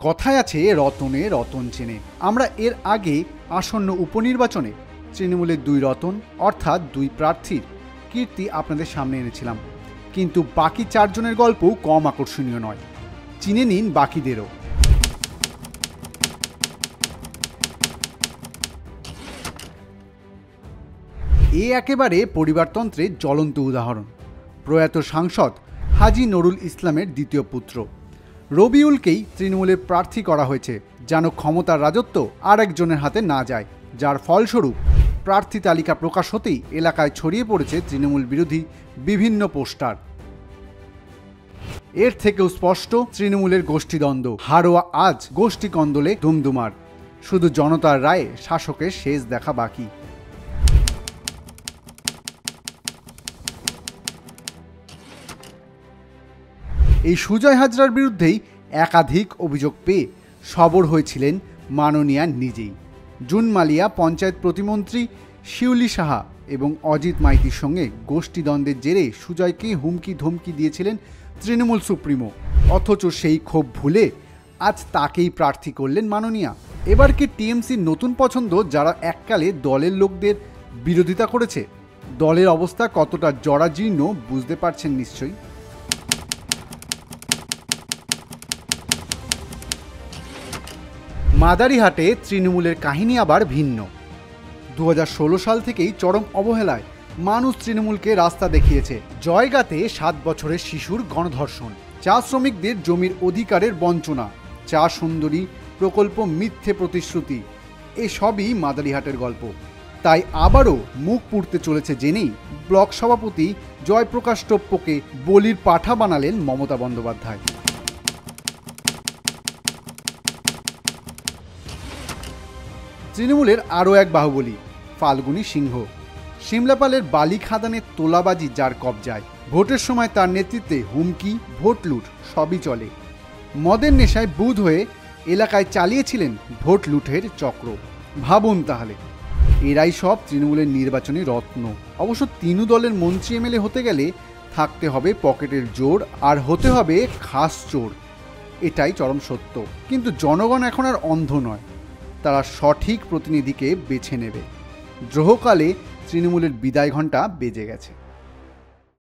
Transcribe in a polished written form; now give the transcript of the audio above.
কথায় আছে রতনে রতন চেনে। আমরা এর আগে আসন্ন উপনির্বাচনে তৃণমূলের দুই রতন অর্থাৎ দুই প্রার্থীর কীর্তি আপনাদের সামনে এনেছিলাম, কিন্তু বাকি চারজনের গল্পও কম আকর্ষণীয় নয়। চিনে নিন বাকিদেরও। এ একেবারে পরিবারতন্ত্রের জ্বলন্ত উদাহরণ। প্রয়াত সাংসদ হাজী নুরুল ইসলামের দ্বিতীয় পুত্র রবিউলকেই তৃণমূলের প্রার্থী করা হয়েছে, যেন ক্ষমতার রাজত্ব আর একজনের হাতে না যায়, যার ফলস্বরূপ প্রার্থী তালিকা প্রকাশ হতেই এলাকায় ছড়িয়ে পড়েছে তৃণমূল বিরোধী বিভিন্ন পোস্টার। এর থেকেও স্পষ্ট তৃণমূলের গোষ্ঠীদ্বন্দ্ব। হারোয়া আজ গোষ্ঠী কন্দলে দুমদুমার। শুধু জনতার রায়ে শাসকের শেষ দেখা বাকি। এই সুজয় হাজরার বিরুদ্ধেই একাধিক অভিযোগ পেয়ে সবর হয়েছিলেন মাননীয়া নিজেই। জুন মালিয়া পঞ্চায়েত প্রতিমন্ত্রী শিউলি সাহা এবং অজিত মাইতির সঙ্গে গোষ্ঠীদ্বন্দ্বের জেরে সুজয়কে হুমকি ধমকি দিয়েছিলেন তৃণমূল সুপ্রিমো। অথচ সেই ক্ষোভ ভুলে আজ তাকেই প্রার্থী করলেন মাননীয়া। এবার কি টিএমসির নতুন পছন্দ, যারা এককালে দলের লোকদের বিরোধিতা করেছে? দলের অবস্থা কতটা জরাজীর্ণ বুঝতে পারছেন নিশ্চয়ই। মাদারিহাটে তৃণমূলের কাহিনী আবার ভিন্ন। 2016 সাল থেকেই চরম অবহেলায় মানুষ তৃণমূলকে রাস্তা দেখিয়েছে। জয়গাতে 7 বছরের শিশুর গণধর্ষণ, চা শ্রমিকদের জমির অধিকারের বঞ্চনা, চা সুন্দরী প্রকল্প মিথ্যে প্রতিশ্রুতি, এসবই মাদারিহাটের গল্প। তাই আবারও মুখ পুড়তে চলেছে জেনেই ব্লক সভাপতি জয়প্রকাশ টপ্পকে বলির পাঠা বানালেন মমতা বন্দ্যোপাধ্যায়। তৃণমূলের আরও এক বাহুবলী ফাল্গুনী সিংহ। সিমলাপালের বালি খাদানের তোলাবাজি যার কবজায়। ভোটের সময় তার নেতৃত্বে হুমকি, ভোট লুট সবই চলে। মদের নেশায় বুঁদ হয়ে এলাকায় চালিয়েছিলেন ভোট লুটের চক্র। ভাবুন তাহলে, এরাই সব তৃণমূলের নির্বাচনী রত্ন। অবশ্য তিনু দলের মন্ত্রী এমএলএ হতে গেলে থাকতে হবে পকেটের জোর আর হতে হবে খাস চোর। এটাই চরম সত্য। কিন্তু জনগণ এখন আর অন্ধ নয়, তারা সঠিক প্রতিনিধিকে বেছে নেবে। দ্রোহকালে তৃণমূলের বিদায় ঘণ্টা বেজে গেছে।